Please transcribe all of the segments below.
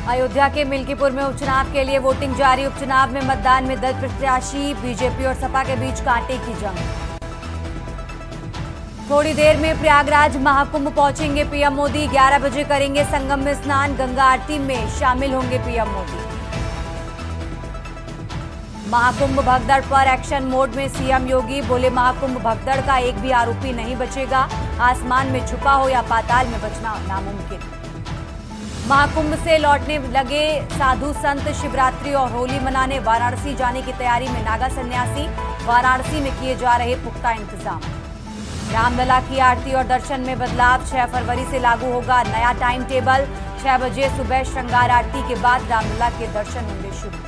अयोध्या के मिल्कीपुर में उपचुनाव के लिए वोटिंग जारी। उपचुनाव में मतदान में 10 प्रत्याशी, बीजेपी और सपा के बीच कांटे की जंग। थोड़ी देर में प्रयागराज महाकुंभ पहुंचेंगे पीएम मोदी। 11 बजे करेंगे संगम में स्नान। गंगा आरती में शामिल होंगे पीएम मोदी। महाकुंभ भगदड़ पर एक्शन मोड में सीएम योगी। बोले, महाकुंभ भगदड़ का एक भी आरोपी नहीं बचेगा। आसमान में छुपा हो या पाताल में बचना नामुमकिन। महाकुंभ से लौटने लगे साधु संत शिवरात्रि और होली मनाने वाराणसी जाने की तैयारी में नागा सन्यासी। वाराणसी में किए जा रहे पुख्ता इंतजाम। रामलला की आरती और दर्शन में बदलाव। 6 फरवरी से लागू होगा नया टाइम टेबल। 6 बजे सुबह श्रृंगार आरती के बाद रामलला के दर्शन होंगे शुरू।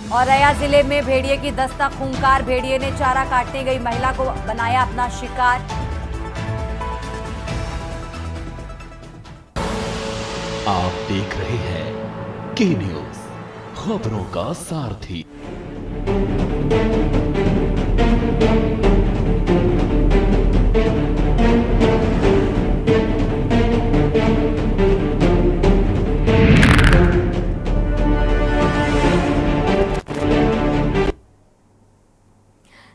और रैया जिले में भेड़िए की दस्तक। खूंखार भेड़िए ने चारा काटने गई महिला को बनाया अपना शिकार। आप देख रहे हैं के न्यूज, खबरों का सारथी।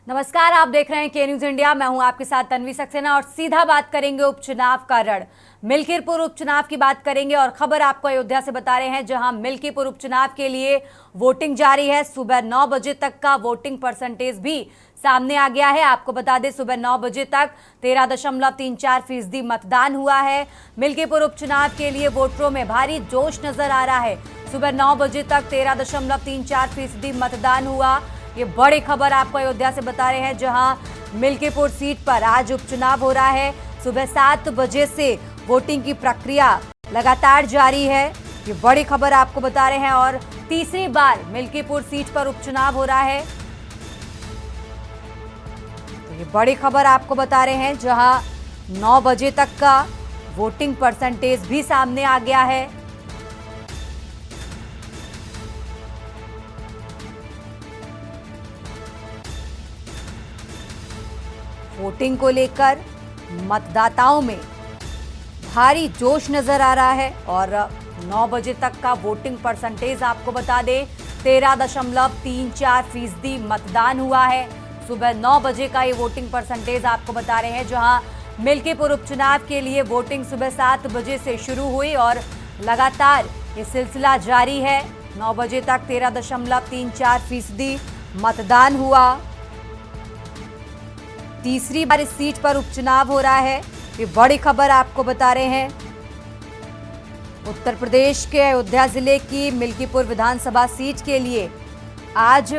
नमस्कार, आप देख रहे हैं के न्यूज इंडिया। मैं हूं आपके साथ तन्वी सक्सेना और सीधा बात करेंगे उपचुनाव का रण। मिल्कीपुर उपचुनाव की बात करेंगे और खबर आपको अयोध्या से बता रहे हैं, जहां मिल्कीपुर उपचुनाव के लिए वोटिंग जारी है। सुबह 9 बजे तक का वोटिंग परसेंटेज भी सामने आ गया है। आपको बता दें, सुबह 9 बजे तक 13.34% मतदान हुआ है। मिल्कीपुर उपचुनाव के लिए वोटरों में भारी जोश नजर आ रहा है। सुबह 9 बजे तक 13.34% मतदान हुआ। ये बड़ी खबर आपको अयोध्या से बता रहे हैं, जहां मिल्कीपुर सीट पर आज उपचुनाव हो रहा है। सुबह 7 बजे से वोटिंग की प्रक्रिया लगातार जारी है। ये बड़ी खबर आपको बता रहे हैं और तीसरी बार मिल्कीपुर सीट पर उपचुनाव हो रहा है। तो ये बड़ी खबर आपको बता रहे हैं, जहां 9 बजे तक का वोटिंग परसेंटेज भी सामने आ गया है। वोटिंग को लेकर मतदाताओं में भारी जोश नजर आ रहा है और 9 बजे तक का वोटिंग परसेंटेज आपको बता दें 13.34% मतदान हुआ है। सुबह 9 बजे का ये वोटिंग परसेंटेज आपको बता रहे हैं, जहां मिल्कीपुर उपचुनाव के लिए वोटिंग सुबह 7 बजे से शुरू हुई और लगातार ये सिलसिला जारी है। 9 बजे तक 13.34% मतदान हुआ। तीसरी बार इस सीट पर उपचुनाव हो रहा है। ये बड़ी खबर आपको बता रहे हैं। उत्तर प्रदेश के अयोध्या जिले की मिल्कीपुर विधानसभा सीट के लिए आज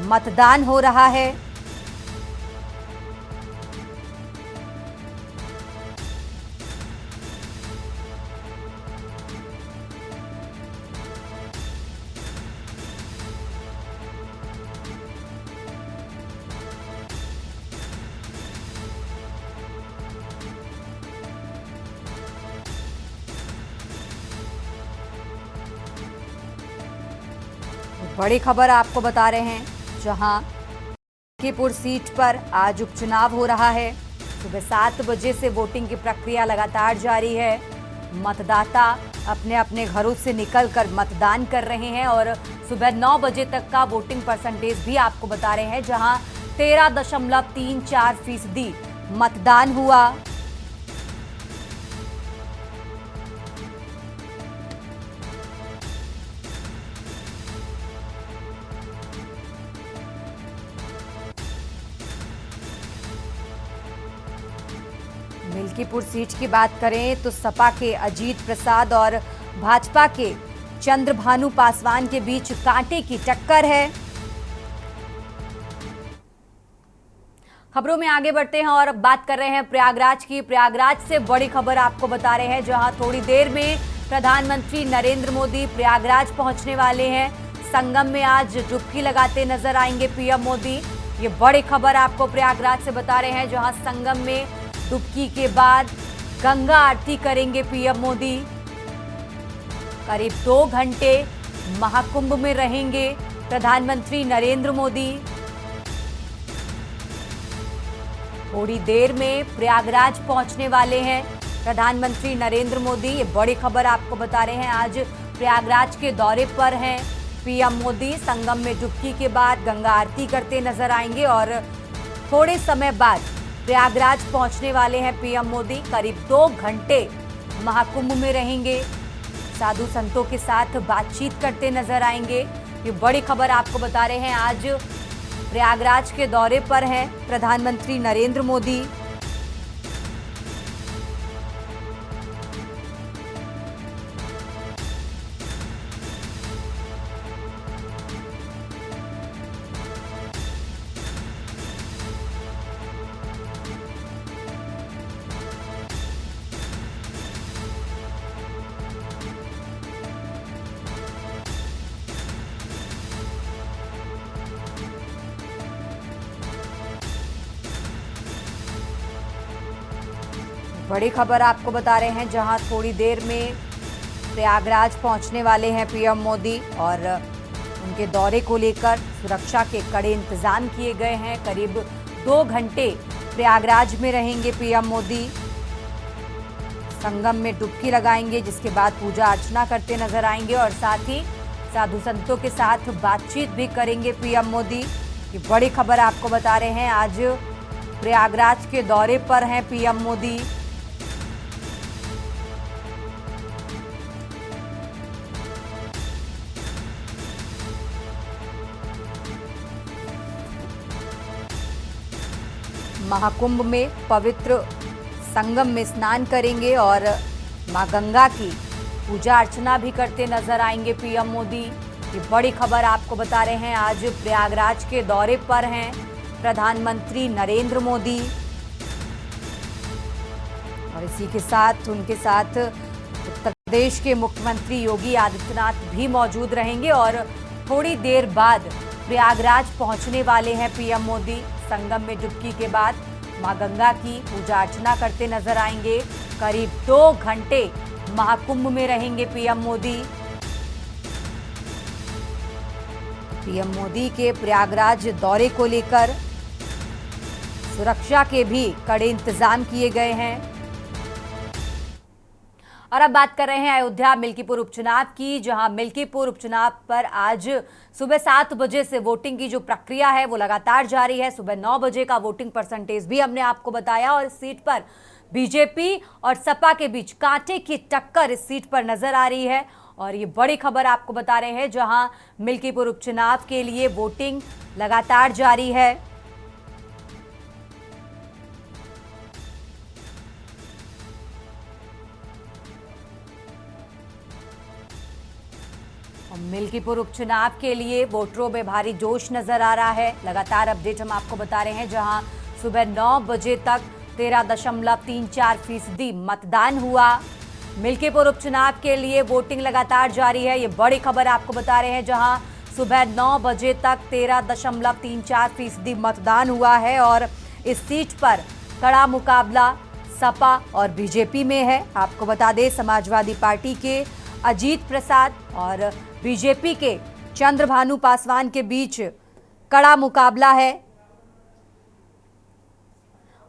मतदान हो रहा है। बड़ी खबर आपको बता रहे हैं, जहां मिल्कीपुर सीट पर आज उपचुनाव हो रहा है। सुबह 7 बजे से वोटिंग की प्रक्रिया लगातार जारी है। मतदाता अपने अपने घरों से निकलकर मतदान कर रहे हैं और सुबह 9 बजे तक का वोटिंग परसेंटेज भी आपको बता रहे हैं, जहां 13.34% मतदान हुआ। मिल्कीपुर सीट की बात करें तो सपा के अजीत प्रसाद और भाजपा के चंद्रभानु पासवान के बीच कांटे की टक्कर है। खबरों में आगे बढ़ते हैं और बात कर रहे हैं प्रयागराज की। प्रयागराज से बड़ी खबर आपको बता रहे हैं, जहां थोड़ी देर में प्रधानमंत्री नरेंद्र मोदी प्रयागराज पहुंचने वाले हैं। संगम में आज डुबकी लगाते नजर आएंगे पीएम मोदी। ये बड़ी खबर आपको प्रयागराज से बता रहे हैं, जहां संगम में डुबकी के बाद गंगा आरती करेंगे पीएम मोदी। करीब 2 घंटे महाकुंभ में रहेंगे प्रधानमंत्री नरेंद्र मोदी। थोड़ी देर में प्रयागराज पहुंचने वाले हैं प्रधानमंत्री नरेंद्र मोदी। ये बड़ी खबर आपको बता रहे हैं, आज प्रयागराज के दौरे पर हैं पीएम मोदी। संगम में डुबकी के बाद गंगा आरती करते नजर आएंगे और थोड़े समय बाद प्रयागराज पहुंचने वाले हैं पीएम मोदी। करीब 2 घंटे महाकुंभ में रहेंगे, साधु संतों के साथ बातचीत करते नजर आएंगे। ये बड़ी खबर आपको बता रहे हैं। आज प्रयागराज के दौरे पर हैं प्रधानमंत्री नरेंद्र मोदी। बड़ी खबर आपको बता रहे हैं, जहां थोड़ी देर में प्रयागराज पहुंचने वाले हैं पीएम मोदी और उनके दौरे को लेकर सुरक्षा के कड़े इंतजाम किए गए हैं। करीब 2 घंटे प्रयागराज में रहेंगे पीएम मोदी। संगम में डुबकी लगाएंगे, जिसके बाद पूजा अर्चना करते नजर आएंगे और साथ ही साधु संतों के साथ बातचीत भी करेंगे पीएम मोदी। ये बड़ी खबर आपको बता रहे हैं। आज प्रयागराज के दौरे पर हैं पीएम मोदी। महाकुंभ में पवित्र संगम में स्नान करेंगे और मां गंगा की पूजा अर्चना भी करते नजर आएंगे पीएम मोदी। ये बड़ी खबर आपको बता रहे हैं। आज प्रयागराज के दौरे पर हैं प्रधानमंत्री नरेंद्र मोदी और इसी के साथ उनके साथ उत्तर प्रदेश के मुख्यमंत्री योगी आदित्यनाथ भी मौजूद रहेंगे और थोड़ी देर बाद प्रयागराज पहुंचने वाले हैं पीएम मोदी। संगम में डुबकी के बाद मां गंगा की पूजा अर्चना करते नजर आएंगे। करीब 2 घंटे महाकुंभ में रहेंगे पीएम मोदी। पीएम मोदी के प्रयागराज दौरे को लेकर सुरक्षा के भी कड़े इंतजाम किए गए हैं। और अब बात कर रहे हैं अयोध्या मिल्कीपुर उपचुनाव की, जहां मिल्कीपुर उपचुनाव पर आज सुबह 7 बजे से वोटिंग की जो प्रक्रिया है वो लगातार जारी है। सुबह 9 बजे का वोटिंग परसेंटेज भी हमने आपको बताया और इस सीट पर बीजेपी और सपा के बीच कांटे की टक्कर इस सीट पर नजर आ रही है। और ये बड़ी खबर आपको बता रहे हैं, जहां मिल्कीपुर उपचुनाव के लिए वोटिंग लगातार जारी है। मिल्कीपुर उपचुनाव के लिए वोटरों में भारी जोश नजर आ रहा है। लगातार अपडेट हम आपको बता रहे हैं, जहां सुबह 9 बजे तक 13.34% मतदान हुआ। मिल्कीपुर उपचुनाव के लिए वोटिंग लगातार जारी है। ये बड़ी खबर आपको बता रहे हैं, जहां सुबह 9 बजे तक 13.34% मतदान हुआ है और इस सीट पर कड़ा मुकाबला सपा और बीजेपी में है। आपको बता दें, समाजवादी पार्टी के अजीत प्रसाद और बीजेपी के चंद्रभानु पासवान के बीच कड़ा मुकाबला है।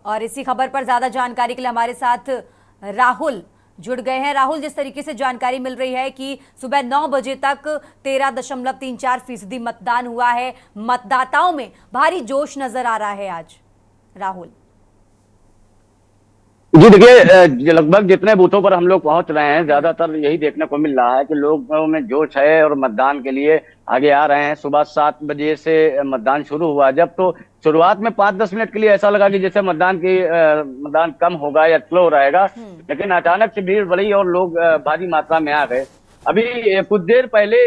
और इसी खबर पर ज्यादा जानकारी के लिए हमारे साथ राहुल जुड़ गए हैं। राहुल, जिस तरीके से जानकारी मिल रही है कि सुबह 9 बजे तक 13.34% मतदान हुआ है, मतदाताओं में भारी जोश नजर आ रहा है आज। राहुल जी देखिए, लगभग जितने बूथों पर हम लोग पहुंच रहे हैं, ज्यादातर यही देखने को मिल रहा है कि लोगों में जोश है और मतदान के लिए आगे आ रहे हैं। सुबह 7 बजे से मतदान शुरू हुआ, जब तो शुरुआत में 5-10 मिनट के लिए ऐसा लगा कि जैसे मतदान कम होगा या स्लो रहेगा, लेकिन अचानक से भीड़ बढ़ी और लोग भारी मात्रा में आ गए। अभी कुछ देर पहले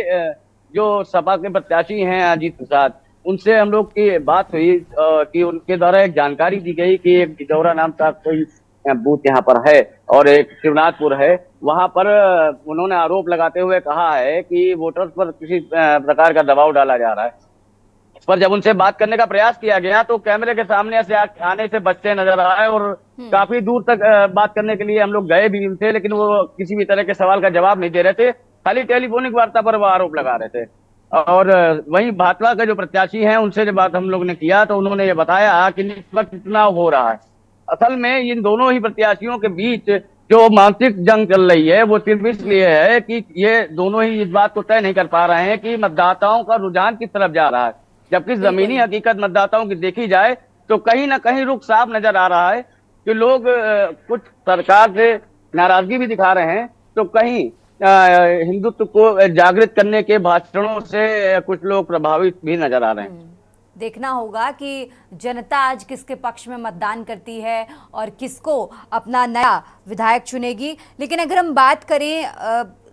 जो सपा के प्रत्याशी हैं अजीत प्रसाद, उनसे हम लोग की बात हुई कि उनके द्वारा एक जानकारी दी गई कि एक गिदौरा नाम का कोई बूथ यहाँ पर है और एक शिवनाथपुर है, वहां पर उन्होंने आरोप लगाते हुए कहा है कि वोटर्स पर किसी प्रकार का दबाव डाला जा रहा है। इस पर जब उनसे बात करने का प्रयास किया गया तो कैमरे के सामने से आने से बचते नजर आए और काफी दूर तक बात करने के लिए हम लोग गए भी थे, लेकिन वो किसी भी तरह के सवाल का जवाब नहीं दे रहे थे। खाली टेलीफोनिक वार्ता पर वो आरोप लगा रहे थे। और वहीं भाजपा के जो प्रत्याशी हैं उनसे जब बात हम लोग ने किया तो उन्होंने ये बताया कि इस वक्त चुनाव हो रहा है। असल में इन दोनों ही प्रत्याशियों के बीच जो मानसिक जंग चल रही है वो सिर्फ इसलिए है कि ये दोनों ही इस बात को तय नहीं कर पा रहे हैं कि मतदाताओं का रुझान किस तरफ जा रहा है। जबकि जमीनी बिल्कुल। हकीकत मतदाताओं की देखी जाए तो कहीं ना कहीं रुख साफ नजर आ रहा है कि लोग कुछ सरकार से नाराजगी भी दिखा रहे हैं, तो कहीं हिंदुत्व को जागृत करने के भाषणों से कुछ लोग प्रभावित भी नजर आ रहे हैं। देखना होगा कि जनता आज किसके पक्ष में मतदान करती है और किसको अपना नया विधायक चुनेगी। लेकिन अगर हम बात करें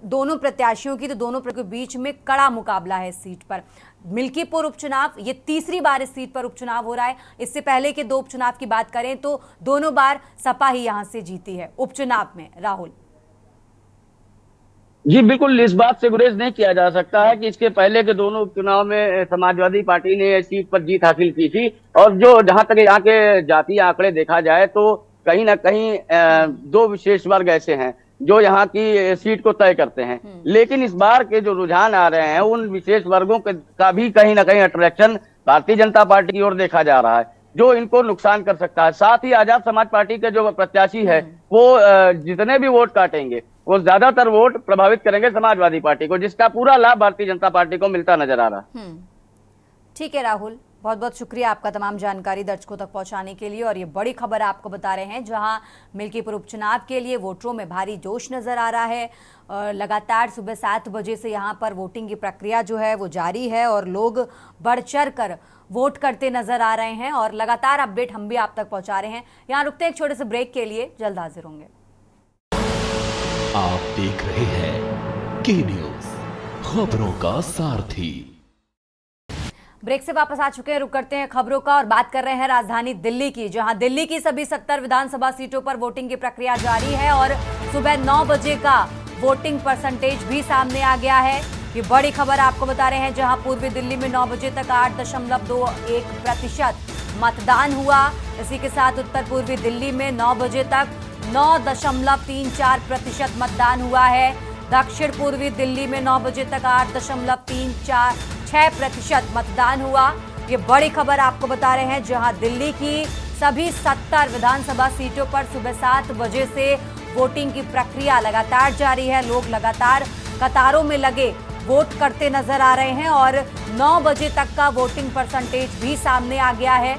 दोनों प्रत्याशियों की, तो दोनों के बीच में कड़ा मुकाबला है इस सीट पर। मिल्कीपुर उपचुनाव, ये तीसरी बार इस सीट पर उपचुनाव हो रहा है। इससे पहले के 2 उपचुनाव की बात करें तो दोनों बार सपा ही यहां से जीती है उपचुनाव में। राहुल जी बिल्कुल, इस बात से गुरेज नहीं किया जा सकता है कि इसके पहले के दोनों उपचुनाव में समाजवादी पार्टी ने इस सीट पर जीत हासिल की थी। और जो जहां तक यहाँ के जातीय आंकड़े देखा जाए तो कहीं ना कहीं 2 विशेष वर्ग ऐसे हैं जो यहाँ की सीट को तय करते हैं। लेकिन इस बार के जो रुझान आ रहे हैं उन विशेष वर्गों का भी कहीं ना कहीं अट्रैक्शन भारतीय जनता पार्टी की ओर देखा जा रहा है, जो इनको नुकसान कर सकता है। साथ ही आजाद समाज पार्टी के जो प्रत्याशी है वो जितने भी वोट काटेंगे वो ज्यादातर वोट प्रभावित करेंगे समाजवादी पार्टी को, जिसका पूरा लाभ भारतीय जनता पार्टी को मिलता नजर आ रहा है। ठीक है राहुल, बहुत बहुत शुक्रिया आपका तमाम जानकारी दर्शकों तक पहुंचाने के लिए। और ये बड़ी खबर आपको बता रहे हैं, जहां मिल्कीपुर उपचुनाव के लिए वोटरों में भारी जोश नजर आ रहा है। लगातार सुबह 7 बजे से यहां पर वोटिंग की प्रक्रिया जो है वो जारी है और लोग बढ़ चढ़ कर वोट करते नजर आ रहे हैं और लगातार अपडेट हम भी आप तक पहुंचा रहे हैं। यहाँ रुकते हैं एक छोटे से ब्रेक के लिए, जल्द हाजिर होंगे। आप देख रहे हैं के न्यूज, खबरों का सारथी। ब्रेक से वापस आ चुके हैं, रुक करते हैं खबरों का और बात कर रहे हैं राजधानी दिल्ली की, जहां दिल्ली की सभी 70 विधानसभा सीटों पर वोटिंग की प्रक्रिया जारी है और सुबह 9 बजे का वोटिंग परसेंटेज भी सामने आ गया है। ये बड़ी खबर आपको बता रहे हैं, जहां पूर्वी दिल्ली में 9 बजे तक 8.21% मतदान हुआ। इसी के साथ उत्तर पूर्वी दिल्ली में 9 बजे तक 9.34% मतदान हुआ है। दक्षिण पूर्वी दिल्ली में 9 बजे तक 8.346% मतदान हुआ। ये बड़ी खबर आपको बता रहे हैं, जहां दिल्ली की सभी 70 विधानसभा सीटों पर सुबह 7 बजे से वोटिंग की प्रक्रिया लगातार जारी है। लोग लगातार कतारों में लगे वोट करते नजर आ रहे हैं और 9 बजे तक का वोटिंग परसेंटेज भी सामने आ गया है,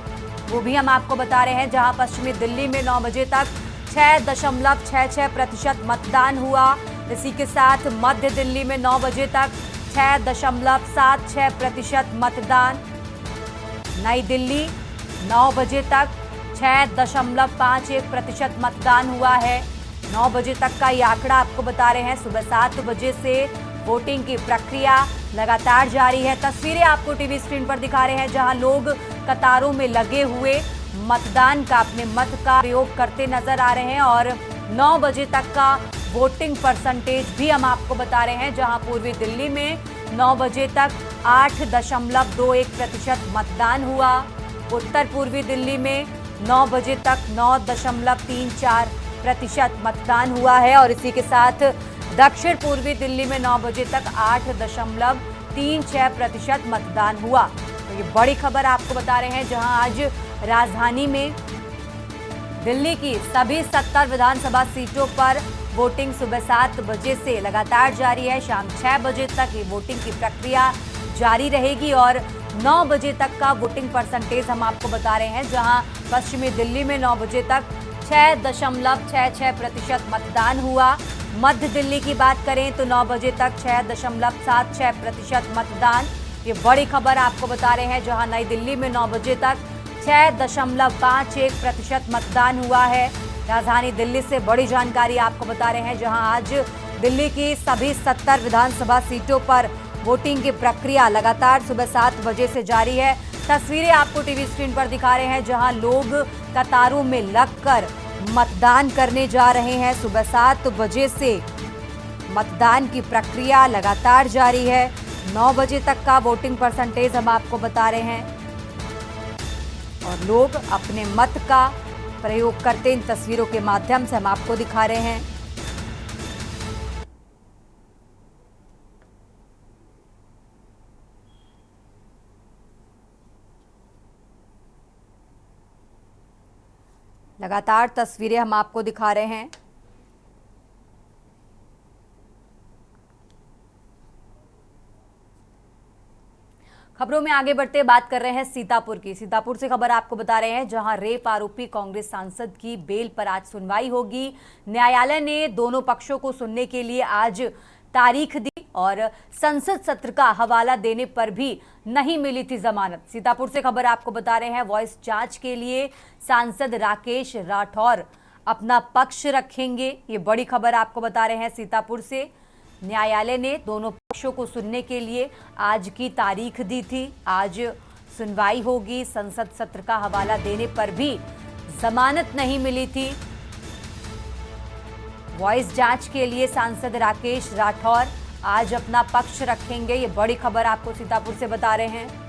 वो भी हम आपको बता रहे हैं। जहां पश्चिमी दिल्ली में 9 बजे तक 6.66% मतदान हुआ। इसी के साथ मध्य दिल्ली में 9 बजे तक 6.76% मतदान। नई दिल्ली 9 बजे तक 6.51% मतदान हुआ है। 9 बजे तक का ये आंकड़ा आपको बता रहे हैं। सुबह 7 बजे से वोटिंग की प्रक्रिया लगातार जारी है। तस्वीरें आपको टीवी स्क्रीन पर दिखा रहे हैं, जहां लोग कतारों में लगे हुए मतदान का, अपने मत का प्रयोग करते नजर आ रहे हैं। और 9 बजे तक का वोटिंग परसेंटेज भी हम आपको बता रहे हैं, जहां पूर्वी दिल्ली में 9 बजे तक 8.21% मतदान हुआ। उत्तर पूर्वी दिल्ली में 9 बजे तक 9.34% मतदान हुआ है और इसी के साथ दक्षिण पूर्वी दिल्ली में 9 बजे तक 8.36% मतदान हुआ। तो ये बड़ी खबर आपको बता रहे हैं, जहां आज राजधानी में दिल्ली की सभी 70 विधानसभा सीटों पर वोटिंग सुबह 7 बजे से लगातार जारी है। शाम 6 बजे तक ये वोटिंग की प्रक्रिया जारी रहेगी और 9 बजे तक का वोटिंग परसेंटेज हम आपको बता रहे हैं, जहां पश्चिमी दिल्ली में 9 बजे तक 6.66% मतदान हुआ। मध्य दिल्ली की बात करें तो 9 बजे तक 6.76% मतदान। ये बड़ी खबर आपको बता रहे हैं, जहां नई दिल्ली में 9 बजे तक 6.51% मतदान हुआ है। राजधानी दिल्ली से बड़ी जानकारी आपको बता रहे हैं, जहां आज दिल्ली की सभी 70 विधानसभा सीटों पर वोटिंग की प्रक्रिया लगातार सुबह 7 बजे से जारी है। तस्वीरें आपको टीवी स्क्रीन पर दिखा रहे हैं, जहां लोग कतारों में लगकर मतदान करने जा रहे हैं। सुबह 7 बजे से मतदान की प्रक्रिया लगातार जारी है। 9 बजे तक का वोटिंग परसेंटेज हम आपको बता रहे हैं और लोग अपने मत का प्रयोग करते इन तस्वीरों के माध्यम से हम आपको दिखा रहे हैं। लगातार तस्वीरें हम आपको दिखा रहे हैं। खबरों में आगे बढ़ते बात कर रहे हैं सीतापुर की। सीतापुर से खबर आपको बता रहे हैं, जहां रेप आरोपी कांग्रेस सांसद की बेल पर आज सुनवाई होगी। न्यायालय ने दोनों पक्षों को सुनने के लिए आज तारीख दी और संसद सत्र का हवाला देने पर भी नहीं मिली थी जमानत। सीतापुर से खबर आपको बता रहे हैं, वॉइस जांच के लिए सांसद राकेश राठौर अपना पक्ष रखेंगे। ये बड़ी खबर आपको बता रहे हैं सीतापुर से। न्यायालय ने दोनों पक्षों को सुनने के लिए आज की तारीख दी थी। आज सुनवाई होगी। संसद सत्र का हवाला देने पर भी जमानत नहीं मिली थी। वॉइस जांच के लिए सांसद राकेश राठौर आज अपना पक्ष रखेंगे। ये बड़ी खबर आपको सीतापुर से बता रहे हैं।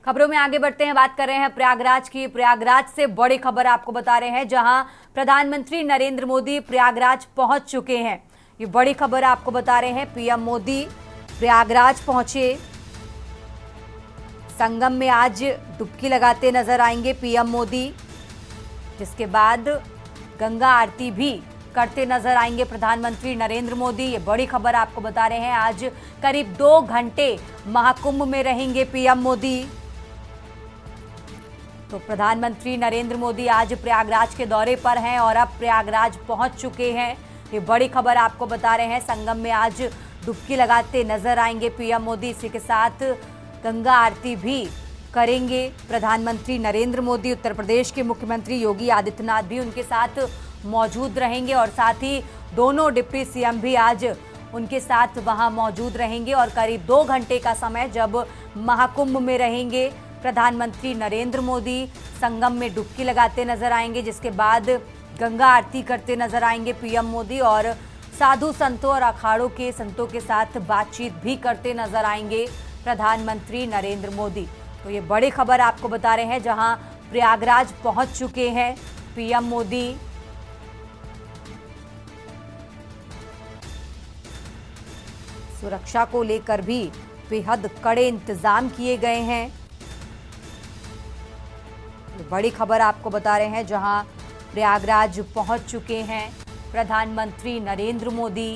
खबरों में आगे बढ़ते हैं, बात कर रहे हैं प्रयागराज की। प्रयागराज से बड़ी खबर आपको बता रहे हैं, जहां प्रधानमंत्री नरेंद्र मोदी प्रयागराज पहुंच चुके हैं। ये बड़ी खबर आपको बता रहे हैं, पीएम मोदी प्रयागराज पहुंचे। संगम में आज डुबकी लगाते नजर आएंगे पीएम मोदी, जिसके बाद गंगा आरती भी करते नजर आएंगे प्रधानमंत्री नरेंद्र मोदी। ये बड़ी खबर आपको बता रहे हैं। आज करीब 2 घंटे महाकुंभ में रहेंगे पीएम मोदी। तो प्रधानमंत्री नरेंद्र मोदी आज प्रयागराज के दौरे पर हैं और अब प्रयागराज पहुंच चुके हैं। ये बड़ी खबर आपको बता रहे हैं। संगम में आज डुबकी लगाते नजर आएंगे पीएम मोदी। इसी के साथ गंगा आरती भी करेंगे प्रधानमंत्री नरेंद्र मोदी। उत्तर प्रदेश के मुख्यमंत्री योगी आदित्यनाथ भी उनके साथ मौजूद रहेंगे और साथ ही दोनों डिप्टी सीएम भी आज उनके साथ वहां मौजूद रहेंगे। और करीब 2 घंटे का समय जब महाकुंभ में रहेंगे प्रधानमंत्री नरेंद्र मोदी, संगम में डुबकी लगाते नजर आएंगे, जिसके बाद गंगा आरती करते नजर आएंगे पीएम मोदी और साधु संतों और अखाड़ों के संतों के साथ बातचीत भी करते नजर आएंगे प्रधानमंत्री नरेंद्र मोदी। तो ये बड़ी खबर आपको बता रहे हैं, जहां प्रयागराज पहुंच चुके हैं पीएम मोदी। सुरक्षा को लेकर भी बेहद कड़े इंतजाम किए गए हैं। बड़ी खबर आपको बता रहे हैं, जहां प्रयागराज पहुंच चुके हैं प्रधानमंत्री नरेंद्र मोदी।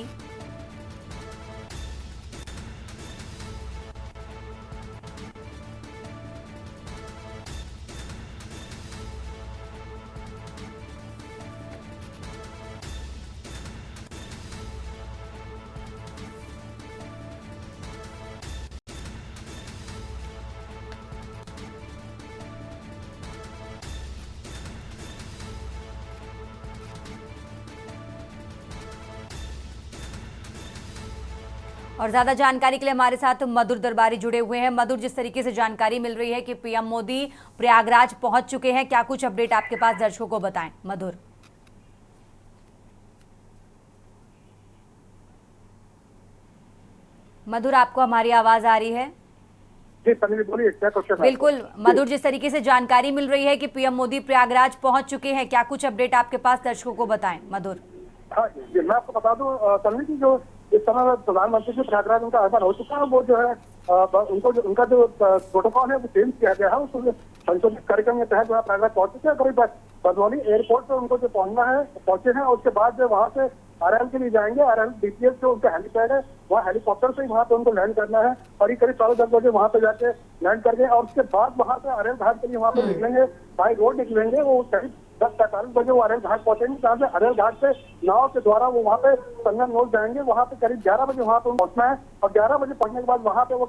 और ज्यादा जानकारी के लिए हमारे साथ मधुर दरबारी जुड़े हुए हैं। मधुर, जिस तरीके से जानकारी मिल रही है कि पीएम मोदी प्रयागराज पहुंच चुके हैं, क्या कुछ अपडेट आपके पास दर्शकों को बताएं? मधुर। मधुर, आपको हमारी आवाज आ रही है? जी बोलिए, क्या क्वेश्चन? बिल्कुल मधुर, जिस तरीके से जानकारी मिल रही है कि पीएम मोदी प्रयागराज पहुंच चुके हैं, क्या कुछ अपडेट आपके पास दर्शकों को बताएं? मधुर। हाँ जी, मैं आपको बता दूं तन्वी की, जो इस समय प्रधानमंत्री से प्रयागराज उनका आगमन हो चुका है, वो जो है उनका जो प्रोटोकॉल है वो चेंज किया गया है। उस संशोधित कार्यक्रम के तहत वहाँ प्रयागराज पहुंच चुके हैं। करीब बरनौली एयरपोर्ट पर उनको जो पहुंचना है पहुंचे हैं, और उसके बाद जो वहाँ से आरएल के लिए जाएंगे। आरएल डीपीएस जो उनका हेलीपैड है, वहाँ हेलीकॉप्टर से ही वहाँ पे उनको लैंड करना है और ये करीब 10:30 बजे वहाँ पे जाके लैंड करके और उसके बाद वहाँ से आरएल घाट के लिए वहाँ पे निकलेंगे, बाई रोड निकलेंगे। वो करीब 10:45 बजे वो आरएल घाट पहुंचेंगे। जहाँ से आरएल घाट से नाव के द्वारा वो वहाँ पे संगम नोट जाएंगे। वहाँ पे करीब 11 बजे वहाँ पे पहुंचना है और 11 बजे पहुंचने के बाद वहाँ पे वो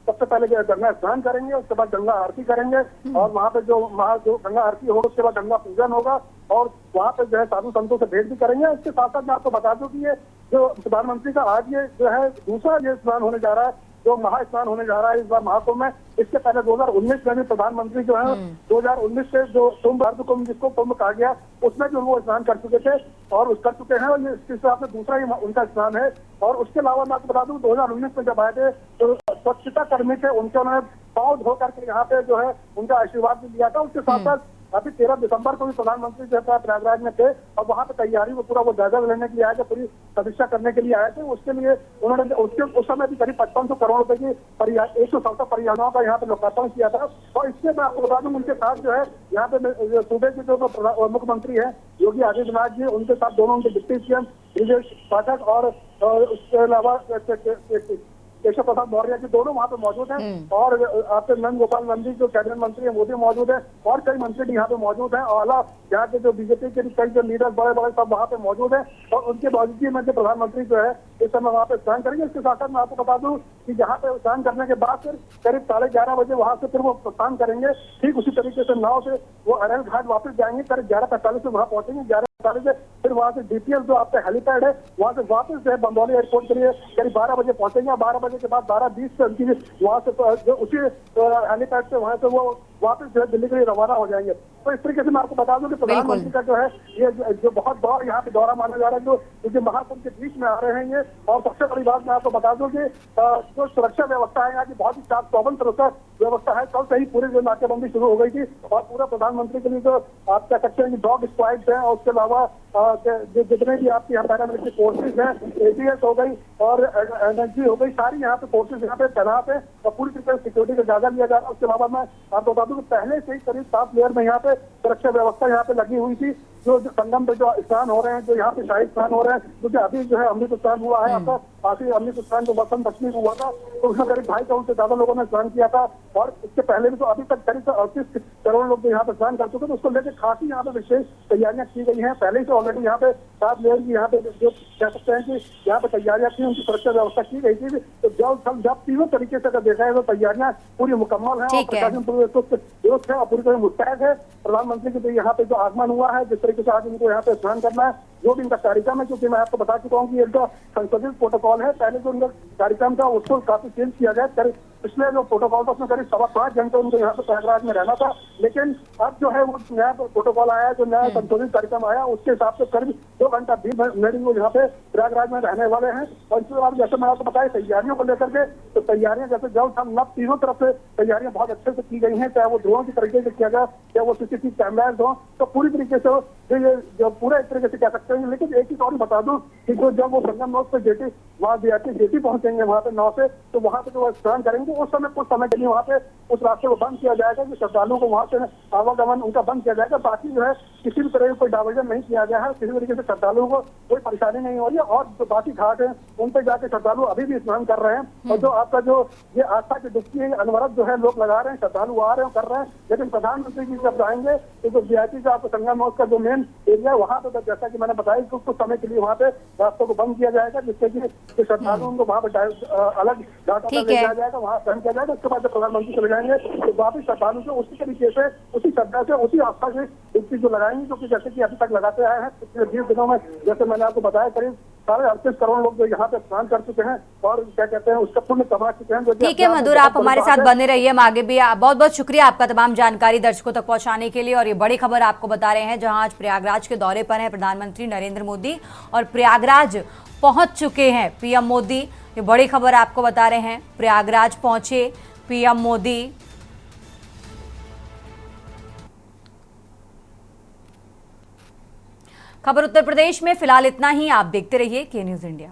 सबसे पहले गंगा स्नान करेंगे, उसके बाद गंगा आरती करेंगे और वहाँ पे जो गंगा आरती होगा उसके बाद गंगा पूजन होगा और वहाँ पे जो है साधु संतों से भेंट भी करेंगे। इसके साथ साथ मैं आपको बता दूं कि ये जो प्रधानमंत्री का आज ये जो है दूसरा ये स्नान होने जा रहा है, जो महास्नान होने जा रहा है इस बार महाकुंभ में। इसके पहले 2019 में भी प्रधानमंत्री जो है 2019 से जो कुंभ कुंभ जिसको कुंभ कहा गया, उसमें जो वो स्नान कर चुके थे और कर चुके हैं, और ये इसके हिसाब से दूसरा ही उनका स्नान है। और उसके अलावा मैं आपको बता दूं 2019 में जब आए थे तो स्वच्छता कर्मी थे, उन्होंने पाँव धो करके यहाँ पे जो है उनका आशीर्वाद भी दिया था। उसके साथ साथ अभी 13 दिसंबर को भी प्रधानमंत्री जो है प्रयागराज में थे और वहाँ पे तैयारी वो पूरा वो जायजा लेने के लिए आए थे, पूरी समीक्षा करने के लिए आए थे। उसके लिए उन्होंने उस समय भी करीब 5500 करोड़ रुपए की 117 परियोजनाओं का यहाँ पे लोकार्पण किया था। और इससे मैं आपको बता दूं उनके साथ जो है यहाँ पे सूबे के जो मुख्यमंत्री है योगी आदित्यनाथ जी, उनके साथ दोनों उनके डिप्टी सीएम ब्रिजेश पाठक और उसके अलावा केशव प्रसाद मौर्य जी दोनों वहाँ पे मौजूद हैं और आपके नंद गोपाल नंदी जो कैबिनेट मंत्री है वो भी मौजूद है और कई मंत्री भी यहाँ पे मौजूद हैं और यहाँ के जो बीजेपी के कई जो लीडर बड़े बड़े सब वहाँ पे मौजूद हैं और उनके मौजूदगी में जो प्रधानमंत्री जो है इस समय वहाँ पे स्नान करेंगे। इसके साथ साथ मैं आपको बता दूं कि यहाँ पे स्नान करने के बाद फिर करीब 11:30 बजे वहाँ से फिर वो प्रस्थान करेंगे। ठीक उसी तरीके से नाव से वो अरल घाट वापस जाएंगे, करीब 11:45 से वहाँ पहुंचेंगे। 11:45 से फिर वहाँ से डीपीएल जो आपका हेलीपैड है वहाँ से वापस जो है बंदौली एयरपोर्ट के लिए करीब 12 बजे पहुंचेंगे। 12 बजे के बाद 12:20 से उनकी वहाँ से जो उसी हेलीपैड से वहाँ से वो वापस जो है दिल्ली के लिए रवाना हो जाएंगे। तो इस तरीके से मैं आपको बता दूं कि प्रधानमंत्री का जो है ये जो बहुत बड़ा यहाँ पे दौरा माना जा रहा है, जो क्योंकि महाकुंभ के बीच में आ रहे हैं ये। और सबसे बड़ी बात मैं आपको बता दूं कि जो सुरक्षा व्यवस्था है यहाँ की बहुत ही चाक चौबंद सुरक्षा व्यवस्था है। कल से ही पूरी जो नाकेबंदी शुरू हो गई थी और पूरा प्रधानमंत्री के लिए जो आप कह सकते हैं कि डॉग स्क्वाड्स हैं और उसके अलावा जितने भी आपके यहाँ पैरामिलिट्री फोर्सेज हैं, एटीएस हो गई और एनएसजी हो गई, सारी यहाँ पे फोर्सेज यहाँ पे तैनात है और पूरी तरीके से सिक्योरिटी का जायजा लिया जा रहा है। उसके अलावा मैं आपको बता दूं कि पहले से ही करीब 7 लेयर में यहाँ पे सुरक्षा व्यवस्था यहाँ पे लगी हुई थी। जो संगम पे जो स्नान हो रहे हैं, जो यहाँ पे शाही स्नान हो रहे हैं, क्योंकि अभी जो है अमृत स्नान हुआ है आपका आखिरी अमृत स्नान जो वसंत पंचमी को हुआ था तो उसमें करीब 2.5 करोड़ से ज्यादा लोगों ने स्नान किया था और इसके पहले भी तो अभी तक करीब 38 करोड़ लोग जो यहाँ पे स्नान कर चुके थे। उसको लेकर खासी यहाँ पे विशेष तैयारियां की गई हैं। पहले से ऑलरेडी यहाँ पे 7 लेयर की यहाँ पे जो कह सकते हैं कि यहाँ पे तैयारियां थी, उनकी सुरक्षा व्यवस्था की गई थी। तो जब तीनों तरीके से अगर देखा है तो तैयारियां पूरी मुकम्मल है और प्रशासन पूरी दुरुस्त है और पूरी तरह मुस्तैद है। प्रधानमंत्री के यहाँ पे जो आगमन हुआ है, जिस तरीके से आज इनको यहाँ पे स्नान करना है, जो भी इनका कार्यक्रम है, क्योंकि मैं आपको बता चुका हूँ कि इनका संशोधित प्रोटोकॉल है। पहले जो इनका कार्यक्रम था उसको काफी चेंज किया गया। पिछले जो प्रोटोकॉल था उसमें करीब 5.25 घंटे उनको यहाँ पे प्रयागराज में रहना था, लेकिन अब जो है वो नया प्रोटोकॉल आया, जो नया संशोधित कार्यक्रम आया, उसके हिसाब से करीब 2 घंटा 20 मिनट वो यहाँ पे प्रयागराज में रहने वाले हैं। और इसके बाद जैसे मैं आपको बताया तैयारियों को लेकर के, तो तैयारियां जैसे जल थल नभ तीनों तरफ से तैयारियां बहुत अच्छे से की गई हैं, चाहे वो ड्रोन की तरीके से किया गया, चाहे वो सीसीटीवी कैमराज हो, तो पूरी तरीके से जो पूरा एक तरीके से कह सकते हैं। लेकिन एक चीज और बता दूं कि जो जब वो संगम नौत पे जेटी वहाँ जेटी पहुंचेंगे वहाँ पे नाव से, तो वहाँ पे जो स्नान करेंगे उस समय कुछ समय के लिए वहाँ पे उस रास्ते को बंद किया जाएगा कि श्रद्धालुओं को वहाँ से आवागमन उनका बंद किया जाएगा। बाकी जो है किसी भी तरह का कोई डाइवर्जन नहीं किया गया है, किसी तरीके से श्रद्धालुओं को कोई परेशानी नहीं हो रही है। और जो बाकी घाट है उन पर जाके श्रद्धालु अभी भी स्नान कर रहे हैं और जो आपका जो ये आस्था की डुबकी है अनवरत जो है लोग लगा रहे हैं, श्रद्धालु आ रहे हैं कर रहे हैं। लेकिन प्रधानमंत्री जी जब जाएंगे तो जो वीआईपी का आपको संगम नौत का जो मेन एरिया है वहाँ पे जैसा कि मैंने बताया कि कुछ समय के लिए वहाँ पे रास्तों को बंद किया जाएगा, जिससे कि श्रद्धालुओं को वहाँ पे अलग घाटों पर ले जाया जाएगा, वहाँ स्नान किया जाएगा। उसके बाद जब प्रधानमंत्री चले जाएंगे तो वापिस श्रद्धालु से उसी तरीके से उसी श्रद्धा से उसी आस्था से डुबकी जो लगाएंगे, क्योंकि जैसे कि अभी तक लगाते आए हैं पिछले 20 दिनों में। जैसे मैंने आपको बताया करीब 38 करोड़ लोग जो यहाँ पे स्नान कर चुके हैं और क्या कहते हैं उसका पुण्य कमा चुके हैं। ठीक है मधुर, आप हमारे साथ बने रहिए, हम आगे भी बहुत बहुत शुक्रिया आपका तमाम जानकारी दर्शकों तक पहुंचाने के लिए। और ये बड़ी खबर आपको बता रहे हैं, जहां आज प्रयागराज के दौरे पर है प्रधानमंत्री नरेंद्र मोदी और प्रयागराज पहुंच चुके हैं पीएम मोदी। ये बड़ी खबर आपको बता रहे हैं, प्रयागराज पहुंचे पीएम मोदी। खबर उत्तर प्रदेश में फिलहाल इतना ही। आप देखते रहिए के न्यूज़ इंडिया।